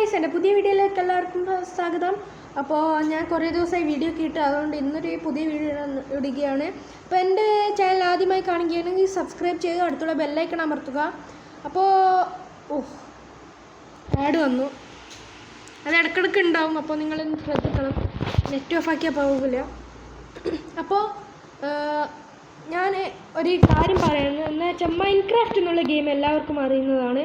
Guys, എൻ്റെ പുതിയ വീഡിയോയിലേക്ക് എല്ലാവർക്കും സ്വാഗതം. അപ്പോൾ ഞാൻ കുറേ ദിവസമായി വീഡിയോ കിട്ടുക, അതുകൊണ്ട് ഇന്നൊരു പുതിയ വീഡിയോ ഇടുകയാണ്. അപ്പോൾ എൻ്റെ ചാനൽ ആദ്യമായി കാണുകയാണെങ്കിൽ സബ്സ്ക്രൈബ് ചെയ്യുക, അടുത്തുള്ള ബെല്ലൈക്കൺ അമർത്തുക. അപ്പോൾ ആഡ് വന്നു, അത് ഇടയ്ക്കിടയ്ക്ക് ഉണ്ടാവും, അപ്പോൾ നിങ്ങളൊന്ന് ശ്രദ്ധിക്കണം. നെറ്റ് ഓഫ് ആക്കിയാൽ പോകില്ല. അപ്പോൾ ഞാൻ ഒരു കാര്യം പറയുന്നത് എന്ന് വെച്ചാൽ മൈൻക്രാഫ്റ്റ് എന്നുള്ള ഗെയിം എല്ലാവർക്കും അറിയുന്നതാണ്.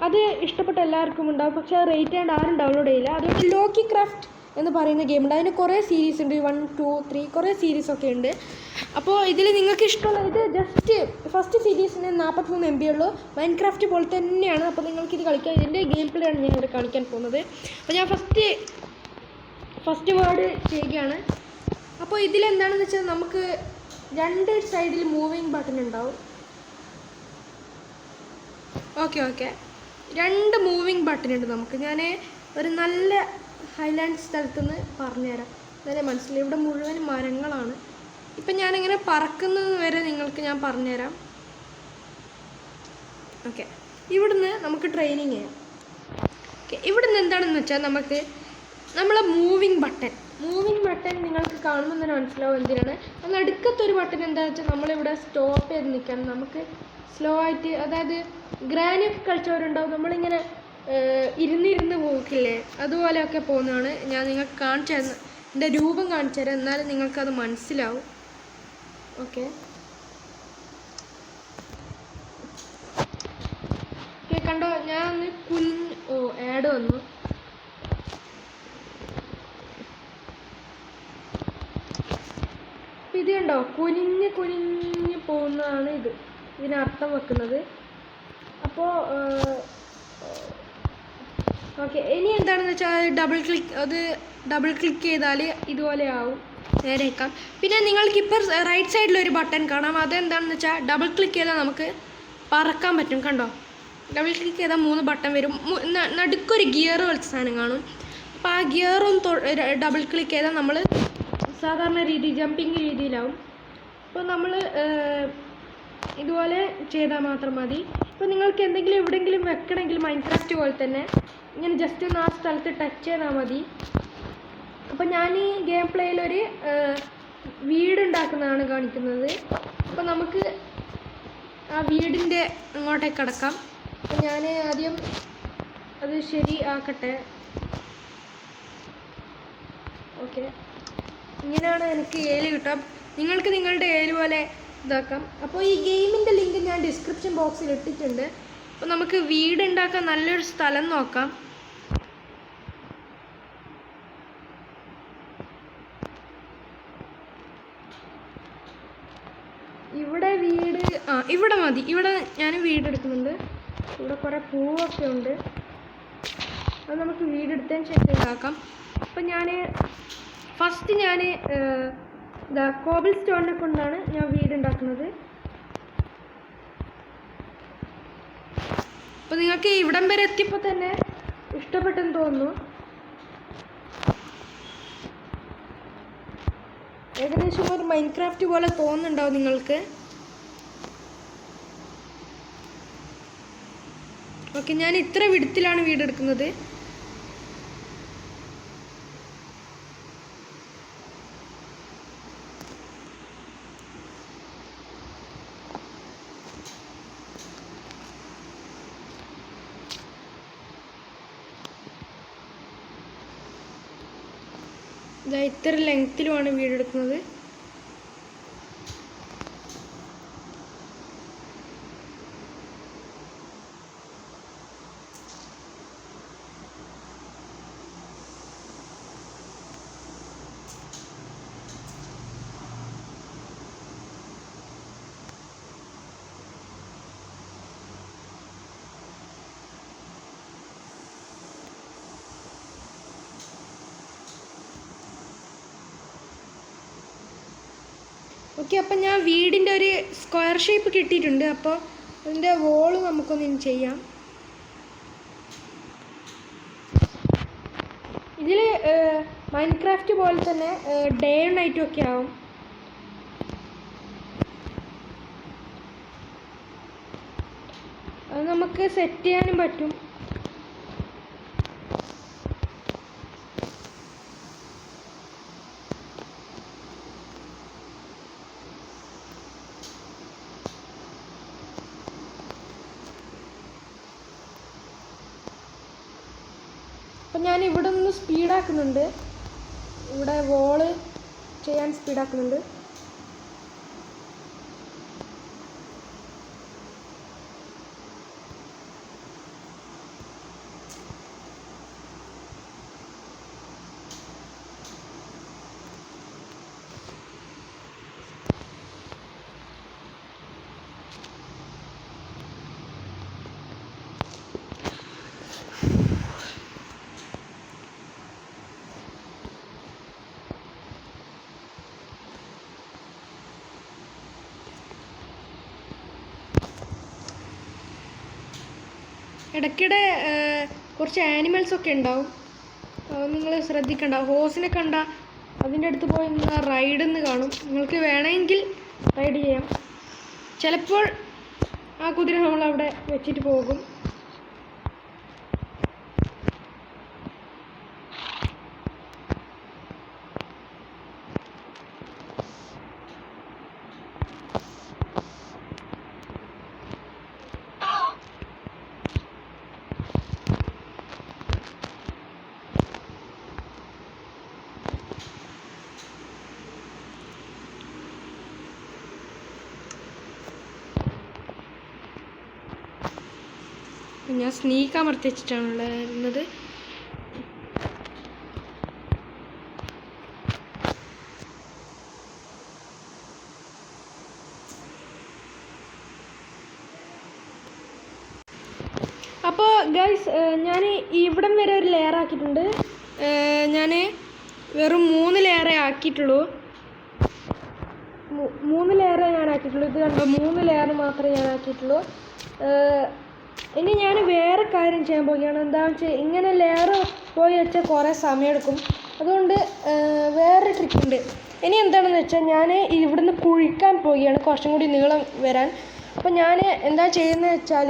അത് ഇഷ്ടപ്പെട്ട എല്ലാവർക്കും ഉണ്ടാവും, പക്ഷേ റേറ്റ് ആൻഡ് ആരും ഡൗൺലോഡ് ചെയ്യില്ല. അതുകൊണ്ട് ലോക്കി ക്രാഫ്റ്റ് എന്ന് പറയുന്ന ഗെയിമുണ്ട്. അതിന് കുറേ സീരീസ് ഉണ്ട്, 1, 2, 3 കുറേ സീരീസൊക്കെ ഉണ്ട്. അപ്പോൾ ഇതിൽ നിങ്ങൾക്ക് ഇഷ്ടമുള്ള ഇത് ജസ്റ്റ് ഫസ്റ്റ് സീരീസിന് 43 MB ഉള്ളൂ. മൈൻക്രാഫ്റ്റ് പോലെ തന്നെയാണ്. അപ്പോൾ നിങ്ങൾക്കിത് കളിക്കാം. ഇതിൻ്റെ ഗെയിം പ്ലേ ആണ് ഞാൻ ഇവിടെ കളിക്കാൻ പോകുന്നത്. അപ്പോൾ ഞാൻ ഫസ്റ്റ് വേർഡ് ചെയ്യുകയാണ്. അപ്പോൾ ഇതിലെന്താണെന്ന് വെച്ചാൽ നമുക്ക് രണ്ട് സൈഡിൽ മൂവിങ് ബട്ടൺ ഉണ്ടാവും. ഓക്കെ രണ്ട് മൂവിങ് ബട്ടൺ ഉണ്ട് നമുക്ക്. ഞാൻ ഒരു നല്ല ഹൈലാൻഡ് സ്ഥലത്തുനിന്ന് പറഞ്ഞുതരാം, എന്നാലേ മനസ്സിലായി. ഇവിടെ മുഴുവൻ മരങ്ങളാണ്. ഇപ്പം ഞാനിങ്ങനെ പറക്കുന്നത് വരെ നിങ്ങൾക്ക് ഞാൻ പറഞ്ഞുതരാം. ഓക്കെ, ഇവിടുന്ന് നമുക്ക് ട്രെയിനിങ് ചെയ്യാം. ഓക്കെ, ഇവിടുന്ന് എന്താണെന്ന് വെച്ചാൽ നമുക്ക് നമ്മളെ മൂവിങ് ബട്ടൺ നിങ്ങൾക്ക് കാണുമ്പോൾ തന്നെ മനസ്സിലാവും എന്തിനാണ്. അത് അടുക്കത്തൊരു ബട്ടൺ എന്താണെന്ന് വെച്ചാൽ നമ്മളിവിടെ സ്റ്റോപ്പ് ചെയ്ത് നിൽക്കണം. നമുക്ക് സ്ലോ ആയിട്ട്, അതായത് ഗ്രാനിയൊക്കെ കളിച്ചവരുണ്ടാവും, നമ്മളിങ്ങനെ ഇരുന്ന് പോക്കില്ലേ, അതുപോലെയൊക്കെ പോകുന്നതാണ്. ഞാൻ നിങ്ങൾക്ക് കാണിച്ചു തരുന്ന എൻ്റെ രൂപം കാണിച്ചു തരാം, എന്നാലും നിങ്ങൾക്കത് മനസ്സിലാവും. ഓക്കെ കണ്ടോ, ഞാൻ ഒന്ന് ആഡ് വന്നു. ഇത് കണ്ടോ, കുനിഞ്ഞ് പോകുന്നതാണ് ഇതിനർത്ഥം വെക്കുന്നത്. അപ്പോൾ ഓക്കെ, ഇനി എന്താണെന്ന് വെച്ചാൽ ഡബിൾ ക്ലിക്ക് ചെയ്താൽ ഇതുപോലെ ആവും, നേരേക്കാം. പിന്നെ നിങ്ങൾക്കിപ്പോൾ റൈറ്റ് സൈഡിലൊരു ബട്ടൺ കാണാം. അതെന്താണെന്ന് വെച്ചാൽ ഡബിൾ ക്ലിക്ക് ചെയ്താൽ നമുക്ക് പറക്കാൻ പറ്റും. കണ്ടോ, ഡബിൾ ക്ലിക്ക് ചെയ്താൽ 3 ബട്ടൺ വരും. നടുക്കൊരു ഗിയർ പോലത്തെ സാധനം കാണും. അപ്പോൾ ആ ഗിയറൊന്ന് ഡബിൾ ക്ലിക്ക് ചെയ്താൽ നമ്മൾ സാധാരണ ജമ്പിങ് രീതിയിലാവും. അപ്പോൾ നമ്മൾ ഇതുപോലെ ചെയ്താൽ മാത്രം മതി. ഇപ്പോൾ നിങ്ങൾക്ക് എന്തെങ്കിലും എവിടെയെങ്കിലും വെക്കണമെങ്കിൽ മൈൻക്രാഫ്റ്റ് പോലെ തന്നെ ഇങ്ങനെ ജസ്റ്റ് ഒന്ന് ആ സ്ഥലത്ത് ടച്ച് ചെയ്താൽ മതി. അപ്പോൾ ഞാൻ ഈ ഗെയിം പ്ലേയിലൊരു വീടുണ്ടാക്കുന്നതാണ് കാണിക്കുന്നത്. അപ്പോൾ നമുക്ക് ആ വീടിൻ്റെ അങ്ങോട്ടേക്ക് കടക്കാം. അപ്പോൾ ഞാൻ ആദ്യം അത് ശരി ആക്കട്ടെ. ഓക്കെ, ഇങ്ങനെയാണ് എനിക്ക് ഏല് കിട്ടാം. നിങ്ങൾക്ക് നിങ്ങളുടെ ഏല് പോലെ ഇതാക്കാം. അപ്പോൾ ഈ ഗെയിമിൻ്റെ ലിങ്ക് ഞാൻ ഡിസ്ക്രിപ്ഷൻ ബോക്സിൽ ഇട്ടിട്ടുണ്ട്. അപ്പോൾ നമുക്ക് വീടുണ്ടാക്കാൻ നല്ലൊരു സ്ഥലം നോക്കാം. ഇവിടെ വീട് ഇവിടെ മതി. ഇവിടെ ഞാൻ വീടെടുക്കുന്നുണ്ട്. ഇവിടെ കുറേ പൂവൊക്കെ ഉണ്ട്. അത് നമുക്ക് വീടെടുത്തതിന് ശേഷം ഇതാക്കാം. അപ്പം ഫസ്റ്റ് ഞാൻ കോബിൾ സ്റ്റോണിനെ കൊണ്ടാണ് ഞാൻ വീടുണ്ടാക്കുന്നത്. അപ്പോൾ നിങ്ങൾക്ക് ഇവിടം വരെ എത്തിയപ്പോൾ തന്നെ ഇഷ്ടപ്പെട്ടെന്ന് തോന്നുന്നു. ഏകദേശം ഒരു മൈൻക്രാഫ്റ്റ് പോലെ തോന്നുന്നുണ്ടാവും നിങ്ങൾക്ക്. ഓക്കെ, ഞാൻ ഇത്ര വിഡ്ത്തിലാണ് വീടെടുക്കുന്നത്. ഇത്ര ലെങ്ത്തിലുമാണ് വീടെടുക്കുന്നത്. ഓക്കെ, അപ്പം ഞാൻ വീടിൻ്റെ ഒരു സ്ക്വയർ ഷേപ്പ് കിട്ടിയിട്ടുണ്ട്. അപ്പോൾ അതിൻ്റെ വോള് നമുക്കൊന്ന് ചെയ്യാം. ഇതിൽ മൈൻക്രാഫ്റ്റ് പോലെ തന്നെ ഡേ ആൻഡ് നൈറ്റും ഒക്കെ ആവും. അത് നമുക്ക് സെറ്റ് ചെയ്യാനും പറ്റും. അപ്പം ഞാൻ ഇവിടെ നിന്ന് സ്പീഡാക്കുന്നുണ്ട്, ഇവിടെ വോള് ചെയ്യാൻ സ്പീഡാക്കുന്നുണ്ട്. ഇടയ്ക്കിടെ കുറച്ച് ആനിമൽസൊക്കെ ഉണ്ടാവും, നിങ്ങൾ ശ്രദ്ധിക്കണ്ട. ഹോസിനെ കണ്ട അതിൻ്റെ അടുത്ത് പോയി നിന്ന് റൈഡെന്ന് കാണും, നിങ്ങൾക്ക് വേണമെങ്കിൽ റൈഡ് ചെയ്യാം. ചിലപ്പോൾ ആ കുതിര നമ്മളവിടെ വെച്ചിട്ട് പോകും. ഞാൻ സ്നീക്ക് അമർത്തി വെച്ചിട്ടാണുള്ളത് വരുന്നത്. അപ്പോൾ ഗൈസ്, ഞാൻ ഇവിടം വരെ ഒരു ലെയർ ആക്കിയിട്ടുണ്ട്. ഞാൻ വെറും 3 ലെയറേ ആക്കിയിട്ടുള്ളൂ. 3 ലെയറേ ഞാൻ ആക്കിയിട്ടുള്ളൂ. ഇത് കണ്ടോ, 3 ലെയർ മാത്രമേ ഞാൻ ആക്കിയിട്ടുള്ളൂ. ഇനി ഞാൻ വേറെ കാര്യം ചെയ്യാൻ പോവുകയാണ്. എന്താണെന്ന് വെച്ചാൽ ഇങ്ങനെ ലെയർ പോയി വെച്ചാൽ കുറേ സമയമെടുക്കും. അതുകൊണ്ട് വേറെ ട്രിക്കുണ്ട്. ഇനി എന്താണെന്ന് വെച്ചാൽ ഞാൻ ഇവിടുന്ന് കുഴിക്കാൻ പോവുകയാണ്, കുറച്ചും കൂടി നീളം വരാൻ. അപ്പോൾ ഞാൻ എന്താ ചെയ്യുന്നത് വെച്ചാൽ,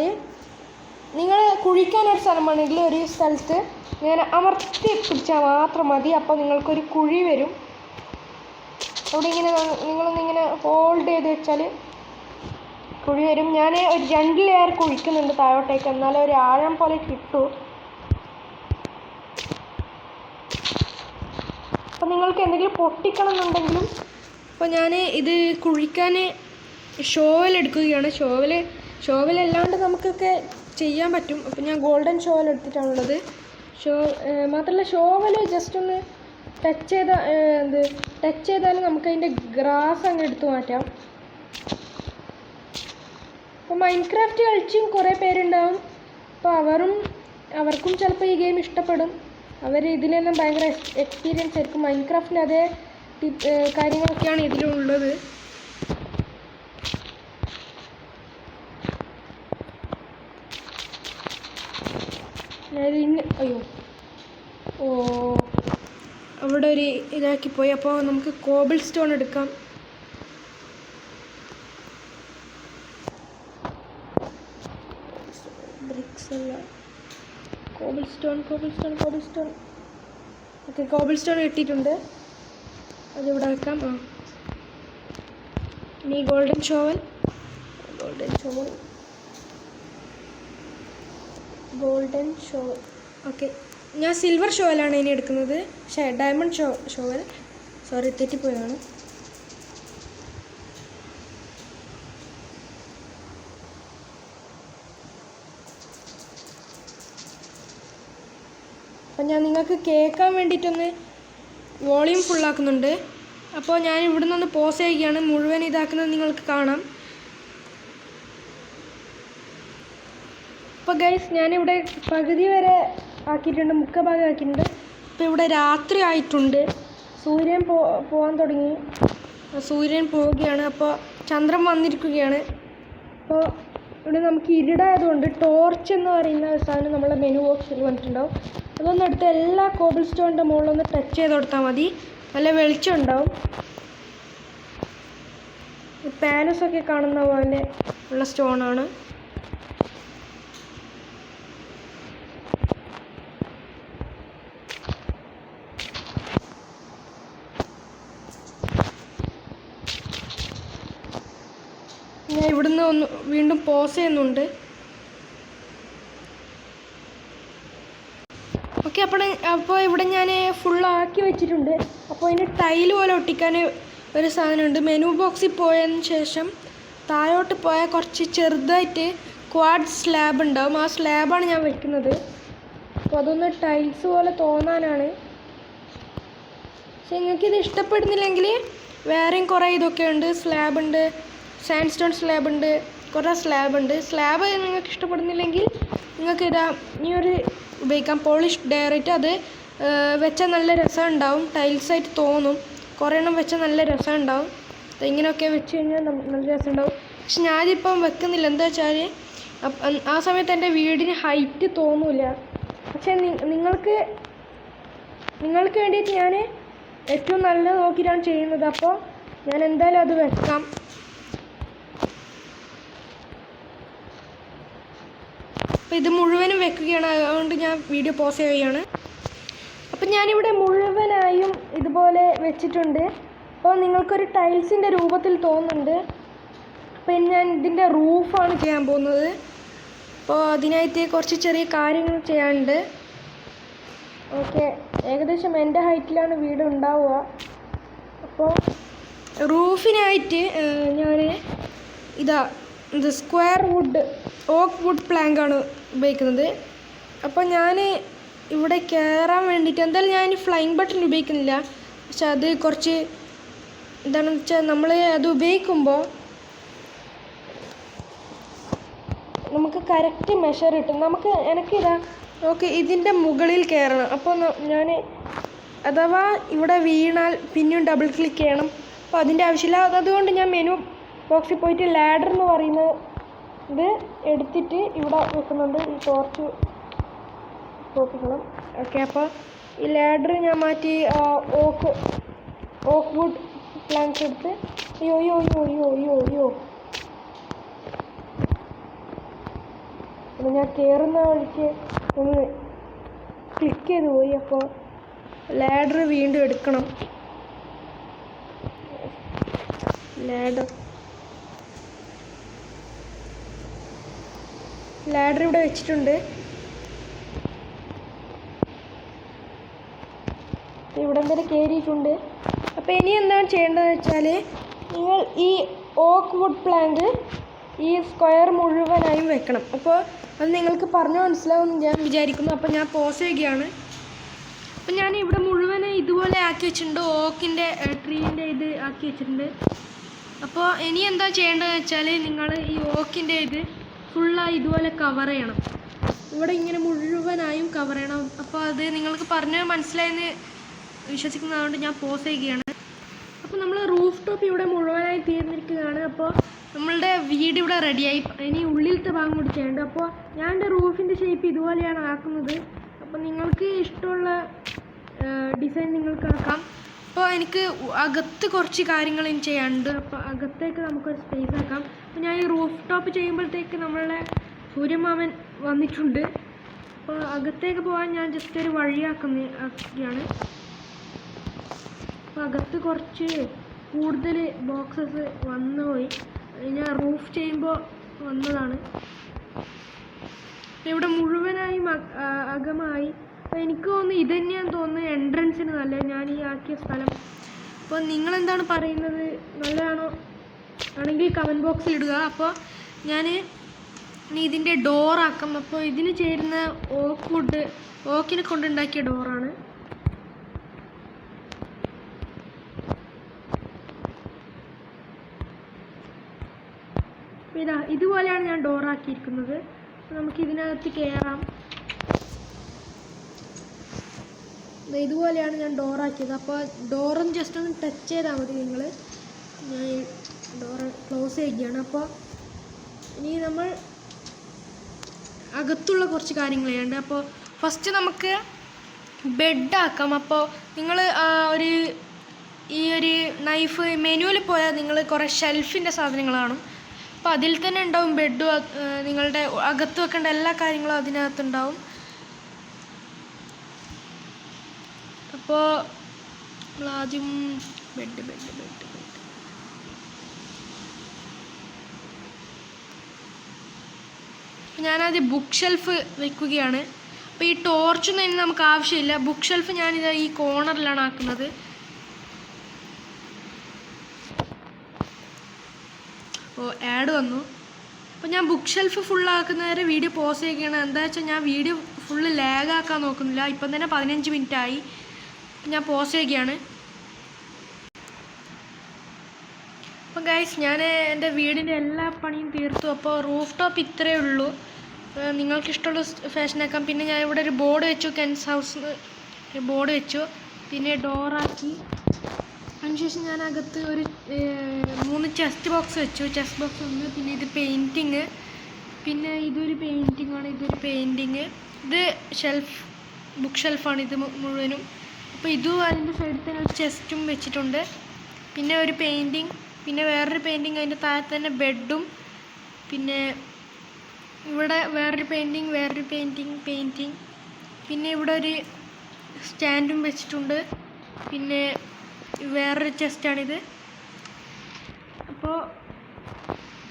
നിങ്ങൾ കുഴിക്കാനൊരു സ്ഥലം വേണമെങ്കിൽ ഒരു സ്ഥലത്ത് ഞാൻ അമർത്തി പിടിച്ചാൽ മാത്രം മതി. അപ്പോൾ നിങ്ങൾക്കൊരു കുഴി വരും. അവിടെ ഇങ്ങനെ നിങ്ങളൊന്നിങ്ങനെ ഹോൾഡ് ചെയ്ത് വെച്ചാൽ കുഴി വരും. ഞാൻ ഒരു 2 ലെയർ കുഴിക്കുന്നുണ്ട് താഴോട്ടേക്ക്, എന്നാലേ ഒരു ആഴം പോലെ കിട്ടൂ. അപ്പോൾ നിങ്ങൾക്ക് എന്തെങ്കിലും പൊട്ടിക്കണം എന്നുണ്ടെങ്കിലും, അപ്പോൾ ഞാൻ ഇത് കുഴിക്കാൻ ഷോവൽ എടുക്കുകയാണ്. ഷോവൽ അല്ലാണ്ട് നമുക്കൊക്കെ ചെയ്യാൻ പറ്റും. അപ്പോൾ ഞാൻ ഗോൾഡൻ ഷോവൽ എടുത്തിട്ടാണുള്ളത്. മാത്രമല്ല ഷോവൽ ജസ്റ്റ് ഒന്ന് ടച്ച് ചെയ്താൽ നമുക്കതിൻ്റെ ഗ്രാസ് അങ്ങ് എടുത്തു മാറ്റാം. അപ്പോൾ മൈൻക്രാഫ്റ്റ് കളിച്ചും കുറേ പേരുണ്ടാവും. അപ്പോൾ അവർക്കും ചിലപ്പോൾ ഈ ഗെയിം ഇഷ്ടപ്പെടും. അവർ ഇതിലെല്ലാം ഭയങ്കര എക്സ്പീരിയൻസ് ആയിരിക്കും. മൈൻക്രാഫ്റ്റിൽ അതേ കാര്യങ്ങളൊക്കെയാണ് ഇതിലുള്ളത്. അവിടെ ഒരു ഇതാക്കിപ്പോയി. അപ്പോൾ നമുക്ക് കോബിൾ സ്റ്റോൺ എടുക്കാം. Cobble stone okay, cobble stone കിട്ടിയിട്ടുണ്ട്. അതിവിടെ വെക്കാം. ഇനി ഗോൾഡൻ ഷോവൽ ഓക്കെ. ഞാൻ സിൽവർ ഷോവലാണ് ഇനി എടുക്കുന്നത്. ഡയമണ്ട് ഷോവൽ സോറി, തെറ്റിപ്പോയതാണ്. അപ്പം ഞാൻ നിങ്ങൾക്ക് കേൾക്കാൻ വേണ്ടിയിട്ടൊന്ന് വോളിയം ഫുള്ളാക്കുന്നുണ്ട്. അപ്പോൾ ഞാൻ ഇവിടെ നിന്ന് പോസ് ചെയ്യുകയാണ്. മുഴുവൻ ഇതാക്കുന്നത് നിങ്ങൾക്ക് കാണാം. അപ്പോൾ ഗൈസ്, ഞാനിവിടെ പകുതി വരെ ആക്കിയിട്ടുണ്ട്, മുക്കാൽ ആക്കിയിട്ടുണ്ട്. ഇപ്പോൾ ഇവിടെ രാത്രി ആയിട്ടുണ്ട്, സൂര്യൻ പോകാൻ തുടങ്ങി. സൂര്യൻ പോവുകയാണ്. അപ്പോൾ ചന്ദ്രൻ വന്നിരിക്കുകയാണ്. അപ്പോൾ ഇവിടെ നമുക്ക് ഇരുടായതുകൊണ്ട് ടോർച്ച് എന്ന് പറയുന്ന ഒരു സാധനം നമ്മളെ മെനു ബോക്സിൽ വന്നിട്ടുണ്ടാവും. അതൊന്നെടുത്ത് എല്ലാ കോബിൾ സ്റ്റോണിൻ്റെ മുകളിലൊന്ന് ടച്ച് ചെയ്ത് കൊടുത്താൽ മതി. നല്ല വെളിച്ചം ഉണ്ടാവും. പാലസൊക്കെ കാണുന്ന പോലെ ഉള്ള സ്റ്റോണാണ്. ഞാൻ ഇവിടുന്ന് ഒന്ന് വീണ്ടും പോസ് ചെയ്യുന്നുണ്ട്. ഓക്കെ. അപ്പോൾ ഇവിടെ ഞാൻ ഫുള്ളാക്കി വെച്ചിട്ടുണ്ട്. അപ്പോൾ അതിന് ടൈല് പോലെ ഒട്ടിക്കാൻ ഒരു സാധനമുണ്ട്. മെനു ബോക്സിൽ പോയതിന് ശേഷം താഴോട്ട് പോയാൽ കുറച്ച് ചെറുതായിട്ട് ക്വാഡ് സ്ലാബ് ഉണ്ടാവും. ആ സ്ലാബാണ് ഞാൻ വെക്കുന്നത്. അപ്പോൾ അതൊന്ന് ടൈൽസ് പോലെ തോന്നാനാണ്. പക്ഷെ നിങ്ങൾക്കിത് ഇഷ്ടപ്പെടുന്നില്ലെങ്കിൽ വേറെയും കുറേ ഇതൊക്കെ ഉണ്ട്. സ്ലാബുണ്ട്, സാൻഡ് സ്റ്റോൺ സ്ലാബുണ്ട്, കുറേ സ്ലാബുണ്ട്. സ്ലാബ് നിങ്ങൾക്ക് ഇഷ്ടപ്പെടുന്നില്ലെങ്കിൽ നിങ്ങൾക്ക് ഈ ഒരു ഉപയോഗിക്കാം. Polish direct. അത് വെച്ചാൽ നല്ല രസം ഉണ്ടാവും. ടൈൽസായിട്ട് തോന്നും. കുറേ എണ്ണം വെച്ചാൽ നല്ല രസം ഉണ്ടാവും. ഇങ്ങനെയൊക്കെ വെച്ച് കഴിഞ്ഞാൽ നല്ല രസം ഉണ്ടാവും. പക്ഷെ ഞാനിപ്പം വെക്കുന്നില്ല. എന്താ വെച്ചാൽ ആ സമയത്ത് എൻ്റെ വീടിന് ഹൈറ്റ് തോന്നില്ല. പക്ഷെ നിങ്ങൾക്ക് വേണ്ടിയിട്ട് ഞാൻ ഏറ്റവും നല്ലത് നോക്കിയിട്ടാണ് ചെയ്യുന്നത്. അപ്പോൾ ഞാൻ എന്തായാലും അത് വെക്കാം. അപ്പോൾ ഇത് മുഴുവനും വെക്കുകയാണ്. അതുകൊണ്ട് ഞാൻ വീഡിയോ പോസ് ചെയ്യുകയാണ്. അപ്പം ഞാനിവിടെ മുഴുവനായും ഇതുപോലെ വെച്ചിട്ടുണ്ട്. അപ്പോൾ നിങ്ങൾക്കൊരു ടൈൽസിൻ്റെ രൂപത്തിൽ തോന്നുന്നുണ്ട്. അപ്പോൾ ഞാൻ ഇതിൻ്റെ റൂഫാണ് ചെയ്യാൻ പോകുന്നത്. അപ്പോൾ അതിനായിട്ട് കുറച്ച് ചെറിയ കാര്യങ്ങൾ ചെയ്യാനുണ്ട്. ഓക്കെ. ഏകദേശം എൻ്റെ ഹൈറ്റിലാണ് വീട് ഉണ്ടാവുക. അപ്പോൾ റൂഫിനായിട്ട് ഞാൻ ഇത് സ്ക്വയർ വുഡ്, ഓക്ക് വുഡ് പ്ലാങ്കാണ് ഉപയോഗിക്കുന്നത്. അപ്പോൾ ഞാൻ ഇവിടെ കയറാൻ വേണ്ടിയിട്ട് എന്തായാലും ഞാൻ ഫ്ലൈങ് ബട്ടൺ ഉപയോഗിക്കുന്നില്ല. പക്ഷെ അത് കുറച്ച് എന്താണെന്ന് വെച്ചാൽ നമ്മൾ അത് ഉപയോഗിക്കുമ്പോൾ നമുക്ക് കറക്റ്റ് മെഷർ കിട്ടും. നമുക്ക് ഇതിൻ്റെ മുകളിൽ കയറണം. അപ്പോൾ ഞാൻ അഥവാ ഇവിടെ വീണാൽ പിന്നെയും ഡബിൾ ക്ലിക്ക് ചെയ്യണം. അപ്പോൾ അതിൻ്റെ ആവശ്യമില്ല. അതുകൊണ്ട് ഞാൻ മെനു ബോക്സിൽ പോയിട്ട് ലാഡർ എന്ന് പറയുന്നത് ഇത് എടുത്തിട്ട് ഇവിടെ വെക്കുന്നുണ്ട്. ഈ ടോർച്ച് നോക്കണം. ഓക്കെ. അപ്പോൾ ഈ ലാഡർ ഞാൻ മാറ്റി ഓക്ക് വുഡ് പ്ലാങ്ക്സ് എടുത്ത് അയ്യോ ഞാൻ കയറുന്ന വഴിക്ക് ഒന്ന് ക്ലിക്ക് ചെയ്ത് പോയി. അപ്പോൾ ലാഡർ വീണ്ടും എടുക്കണം. ലാഡർ ഇവിടെ വെച്ചിട്ടുണ്ട്. ഇവിടം വരെ കയറിയിട്ടുണ്ട്. അപ്പോൾ ഇനി എന്താണ് ചെയ്യേണ്ടതെന്ന് വെച്ചാൽ നിങ്ങൾ ഈ ഓക്ക് വുഡ് പ്ലാങ്ക് ഈ സ്ക്വയർ മുഴുവനായും വെക്കണം. അപ്പോൾ അത് നിങ്ങൾക്ക് പറഞ്ഞാൽ മനസ്സിലാവുമെന്ന് ഞാൻ വിചാരിക്കുന്നു. അപ്പോൾ ഞാൻ പോസ് ചെയ്യുകയാണ്. അപ്പം ഞാൻ ഇവിടെ മുഴുവൻ ഇതുപോലെ ആക്കി വെച്ചിട്ടുണ്ട്. ഓക്കിൻ്റെ ട്രീൻ്റെ ഇത് ആക്കി വെച്ചിട്ടുണ്ട്. അപ്പോൾ ഇനി എന്താ ചെയ്യേണ്ടതെന്ന് വെച്ചാൽ നിങ്ങൾ ഈ ഓക്കിൻ്റെ ഇത് ഫുള്ളായി ഇതുപോലെ കവർ ചെയ്യണം. ഇവിടെ ഇങ്ങനെ മുഴുവനായും കവർ ചെയ്യണം. അപ്പോൾ അത് നിങ്ങൾക്ക് പറഞ്ഞ് മനസ്സിലായെന്ന് വിശ്വസിക്കുന്നതുകൊണ്ട് ഞാൻ പോസ് ചെയ്യുകയാണ്. അപ്പോൾ നമ്മൾ റൂഫ് ടോപ്പ് ഇവിടെ മുഴുവനായി തീർന്നിരിക്കുകയാണ്. അപ്പോൾ നമ്മളുടെ വീട് ഇവിടെ റെഡിയായി. ഇനി ഉള്ളിലത്തെ ഭാഗം കൂടി ചെയ്യേണ്ടത്. അപ്പോൾ ഞാൻ എൻ്റെ റൂഫിൻ്റെ ഷേപ്പ് ഇതുപോലെയാണ് ആക്കുന്നത്. അപ്പോൾ നിങ്ങൾക്ക് ഇഷ്ടമുള്ള ഡിസൈൻ നിങ്ങൾക്ക് ആക്കാം. അപ്പോൾ എനിക്ക് അകത്ത് കുറച്ച് കാര്യങ്ങൾ ഇനി ചെയ്യാനുണ്ട്. അപ്പോൾ അകത്തേക്ക് നമുക്കൊരു സ്പേസ് ആക്കാം. അപ്പോൾ ഞാൻ ഈ റൂഫ് ടോപ്പ് ചെയ്യുമ്പോഴത്തേക്ക് നമ്മളുടെ സൂര്യമാമൻ വന്നിട്ടുണ്ട്. അപ്പോൾ അകത്തേക്ക് പോകാൻ ഞാൻ ജസ്റ്റ് ഒരു വഴിയാക്കുകയാണ്. അപ്പോൾ അകത്ത് കുറച്ച് കൂടുതൽ ബോക്സസ് വന്നുപോയി. ഞാൻ റൂഫ് ചെയ്യുമ്പോൾ വന്നതാണ്. ഇവിടെ മുഴുവനായും അകമായി. അപ്പോൾ എനിക്ക് തോന്നുന്നു ഇത് തന്നെയാണ് തോന്നുന്നത് എൻട്രൻസിന് നല്ലത് ഞാൻ ഈ ആക്കിയ സ്ഥലം. അപ്പോൾ നിങ്ങളെന്താണ് പറയുന്നത്? നല്ലതാണോ? ആണെങ്കിൽ കമൻറ്റ് ബോക്സിൽ ഇടുക. അപ്പോൾ ഞാൻ ഇനി ഇതിൻ്റെ ഡോറാക്കാം. അപ്പോൾ ഇതിന് ചേരുന്ന ഓക്കിനെ കൊണ്ടുണ്ടാക്കിയ ഡോറാണ്. ഇതുപോലെയാണ് ഞാൻ ഡോറാക്കിയിരിക്കുന്നത്. നമുക്ക് ഇതിനകത്ത് കയറാം. ഇതുപോലെയാണ് ഞാൻ ഡോറാക്കിയത്. അപ്പോൾ ഡോറൊന്ന് ജസ്റ്റ് ഒന്ന് ടച്ച് ചെയ്താൽ മതി നിങ്ങൾ. ഞാൻ ഡോറ് ക്ലോസ് ചെയ്യുകയാണ്. അപ്പോൾ ഇനി നമ്മൾ അകത്തുള്ള കുറച്ച് കാര്യങ്ങൾ ചെയ്യാനുണ്ട്. അപ്പോൾ ഫസ്റ്റ് നമുക്ക് ബെഡാക്കാം. അപ്പോൾ നിങ്ങൾ ഈ ഒരു നൈഫ് മെനുവിൽ പോയാൽ നിങ്ങൾ കുറേ ഷെൽഫിൻ്റെ സാധനങ്ങൾ കാണും. അപ്പോൾ അതിൽ തന്നെ ഉണ്ടാവും ബെഡും നിങ്ങളുടെ അകത്ത് വെക്കേണ്ട എല്ലാ കാര്യങ്ങളും അതിനകത്തുണ്ടാവും. അപ്പോൾ നമ്മൾ ആദ്യം ബെഡ് ഞാനാദ്യം ബുക്ക് ഷെൽഫ് വെക്കുകയാണ്. അപ്പോൾ ഈ ടോർച്ചൊന്നും ഇനി നമുക്ക് ആവശ്യമില്ല. ബുക്ക് ഷെൽഫ് ഞാനിത് ഈ കോർണറിലാണ് ആക്കുന്നത്. ആഡ് വന്നു. അപ്പോൾ ഞാൻ ബുക്ക് ഷെൽഫ് ഫുള്ളാക്കുന്നവരെ വീഡിയോ പോസ് ചെയ്യുകയാണ്. എന്താ വെച്ചാൽ ഞാൻ വീഡിയോ ഫുള്ള് ലാഗാക്കാൻ നോക്കുന്നില്ല. ഇപ്പം തന്നെ 15 മിനിറ്റായി. ഞാൻ പോസ് ചെയ്യുകയാണ്. അപ്പോൾ ഗൈസ്, ഞാൻ എൻ്റെ വീടിൻ്റെ എല്ലാ പണിയും തീർത്തു. അപ്പോൾ റൂഫ് ടോപ്പ് ഇത്രയേ ഉള്ളൂ. നിങ്ങൾക്കിഷ്ടമുള്ള ഫാഷനാക്കാം. പിന്നെ ഞാൻ ഇവിടെ ഒരു ബോർഡ് വെച്ചു, കെൻസ് ഹൗസ് ഒരു ബോർഡ് വെച്ചു. പിന്നെ ഡോറാക്കി. അതിനുശേഷം ഞാൻ അകത്ത് ഒരു 3 ചെസ്റ്റ് ബോക്സ് വെച്ചു. ചെസ്റ്റ് ബോക്സ് ഒന്ന്. പിന്നെ ഇത് പെയിൻറ്റിങ്. പിന്നെ ഇതൊരു പെയിൻറ്റിങ്ങാണ്. ഇതൊരു പെയിൻറ്റിങ്. ഇത് ഷെൽഫ്, ബുക്ക് ഷെൽഫാണ് ഇത് മുഴുവനും. അപ്പോൾ ഇതും അതിൻ്റെ സൈഡിൽ തന്നെ ഒരു ചെസ്റ്റും വെച്ചിട്ടുണ്ട്. പിന്നെ ഒരു പെയിൻറ്റിങ്. പിന്നെ വേറൊരു പെയിൻറ്റിങ്, അതിൻ്റെ താഴെ തന്നെ ബെഡും. പിന്നെ ഇവിടെ വേറൊരു പെയിൻറ്റിങ്. പിന്നെ ഇവിടെ ഒരു സ്റ്റാൻഡും വെച്ചിട്ടുണ്ട്. പിന്നെ വേറൊരു ചെസ്റ്റാണിത്. അപ്പോൾ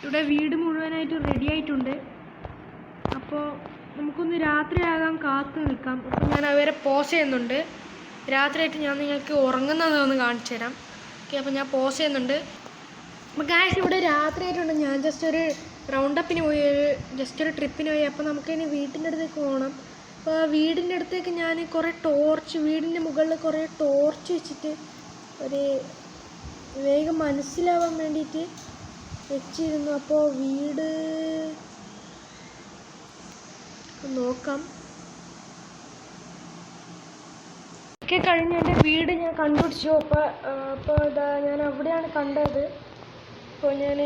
ഇവിടെ വീട് മുഴുവനായിട്ട് റെഡി ആയിട്ടുണ്ട്. അപ്പോൾ നമുക്കൊന്ന് രാത്രിയാകാൻ കാത്തു നിൽക്കാം. അപ്പോൾ ഞാൻ അവരെ പോസ് ചെയ്യുന്നുണ്ട്. രാത്രിയായിട്ട് ഞാൻ നിങ്ങൾക്ക് ഉറങ്ങുന്നതൊന്ന് കാണിച്ചു തരാം. ഓക്കെ, അപ്പോൾ ഞാൻ പോസ് ചെയ്യുന്നുണ്ട്. അപ്പോൾ ഗായ്സ്, ഇവിടെ രാത്രി ആയിട്ടുണ്ട്. ഞാൻ ജസ്റ്റ് ഒരു റൗണ്ടപ്പിന് പോയി, ജസ്റ്റ് ഒരു ട്രിപ്പിന് പോയി. അപ്പോൾ നമുക്കിനി വീട്ടിൻ്റെ അടുത്തേക്ക് പോകണം. അപ്പോൾ വീടിൻ്റെ അടുത്തേക്ക് ഞാൻ കുറേ ടോർച്ച്, വീടിൻ്റെ മുകളിൽ കുറേ ടോർച്ച് വെച്ചിട്ട് ഒരു വേഗം മനസ്സിലാവാൻ വേണ്ടിയിട്ട് വെച്ചിരുന്നു. അപ്പോൾ വീട് നോക്കാം. ഒക്കെ കഴിഞ്ഞ് എൻ്റെ വീട് ഞാൻ കണ്ടുപിടിച്ചു. അപ്പോൾ ഇതാ ഞാൻ അവിടെയാണ് കണ്ടത്. അപ്പോൾ ഞാൻ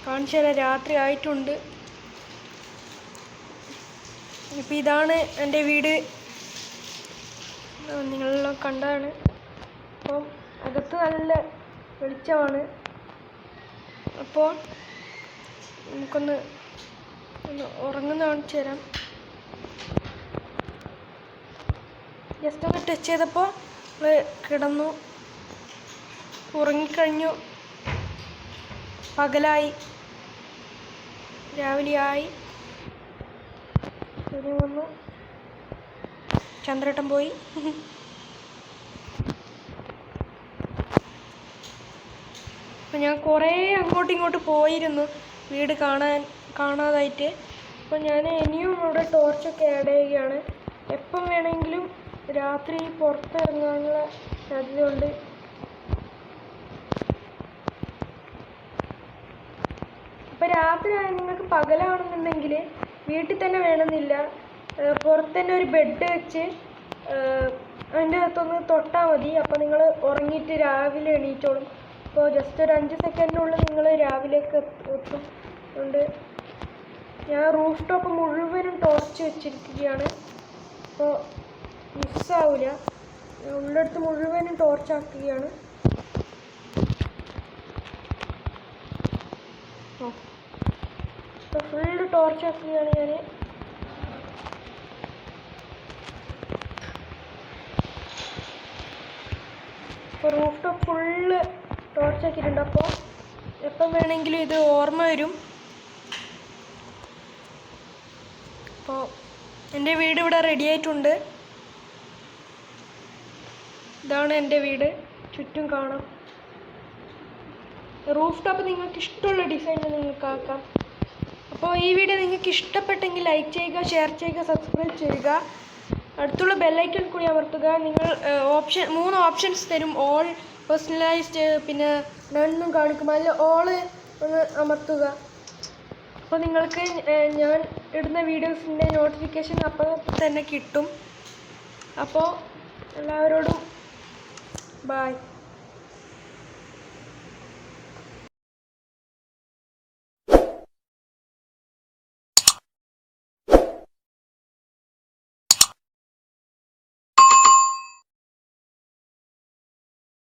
കാണിച്ചു തരാം. രാത്രി ആയിട്ടുണ്ട്. ഇപ്പോൾ ഇതാണ് എൻ്റെ വീട്. നിങ്ങളെല്ലാം കണ്ടതാണ്. അപ്പം അകത്ത് നല്ല വെളിച്ചമാണ്. അപ്പോൾ നമുക്കൊന്ന് ഉറങ്ങുന്ന കാണിച്ചു തരാം. ജസ്റ്റ് ഒന്ന് ടച്ച് ചെയ്തപ്പോൾ നമ്മൾ കിടന്നു, ഉറങ്ങിക്കഴിഞ്ഞു. പകലായി, രാവിലെയായി. സൂര്യൻ വന്നു, ചന്ദ്രേട്ടൻ പോയി. അപ്പം ഞാൻ കുറേ അങ്ങോട്ടും ഇങ്ങോട്ട് പോയിരുന്നു വീട് കാണാതായിട്ട്. അപ്പോൾ ഞാൻ ഇനിയും ഇവിടെ ടോർച്ചൊക്കെ ആഡ് ചെയ്യുകയാണ്. എപ്പം വേണമെങ്കിലും രാത്രി പുറത്തിറങ്ങാനുള്ള സാധ്യതയുണ്ട്. ഇപ്പോൾ രാത്രി നിങ്ങൾക്ക് പകലാണെന്നുണ്ടെങ്കിൽ വീട്ടിൽ തന്നെ വേണമെന്നില്ല, പുറത്ത് തന്നെ ഒരു ബെഡ് വെച്ച് അതിൻ്റെ അകത്തൊന്ന് തൊട്ടാൽ മതി. അപ്പോൾ നിങ്ങൾ ഉറങ്ങിയിട്ട് രാവിലെ എണീറ്റോളും. അപ്പോൾ ജസ്റ്റ് ഒരു 5 സെക്കൻഡിനുള്ളിൽ നിങ്ങൾ രാവിലേക്ക് എത്തും. അതുകൊണ്ട് ഞാൻ റൂഫ് ടോപ്പ് മുഴുവനും ടോർച്ച് വെച്ചിരിക്കുകയാണ്. അപ്പോൾ മിസ്സാവില്ല. ഉള്ളടുത്ത് മുഴുവനും ടോർച്ചാക്കുകയാണ്. അപ്പോൾ ഫുള്ള് ടോർച്ചാക്കുകയാണ് ഞാൻ. ഇപ്പോൾ റൂഫ് ടോപ്പ് ഫുള്ള് ടോർച്ചാക്കിയിട്ടുണ്ട്. അപ്പോൾ എപ്പം വേണമെങ്കിലും ഇത് ഓർമ്മ വരും. അപ്പോൾ എൻ്റെ വീട് ഇവിടെ റെഡി ആയിട്ടുണ്ട്. ഇതാണ് എൻ്റെ വീട്. ചുറ്റും കാണാം. റൂഫ് ടോപ്പ് നിങ്ങൾക്ക് ഇഷ്ടമുള്ള ഡിസൈനിൽ നിങ്ങൾക്ക് ആക്കാം. അപ്പോൾ ഈ വീഡിയോ നിങ്ങൾക്ക് ഇഷ്ടപ്പെട്ടെങ്കിൽ ലൈക്ക് ചെയ്യുക, ഷെയർ ചെയ്യുക, സബ്സ്ക്രൈബ് ചെയ്യുക. അടുത്തുള്ള ബെല്ലൈക്കൺ കൂടി അമർത്തുക. നിങ്ങൾ 3 ഓപ്ഷൻസ് തരും. ഓൾ, പേഴ്സണലൈസ്ഡ്, പിന്നെ നണ്ണും കാണിക്കും. അതിൽ ഓള് ഒന്ന് അമർത്തുക. അപ്പോൾ നിങ്ങൾക്ക് ഞാൻ ഇടുന്ന വീഡിയോസിൻ്റെ നോട്ടിഫിക്കേഷൻ അപ്പോൾ തന്നെ കിട്ടും. അപ്പോൾ എല്ലാവരോടും ബൈ.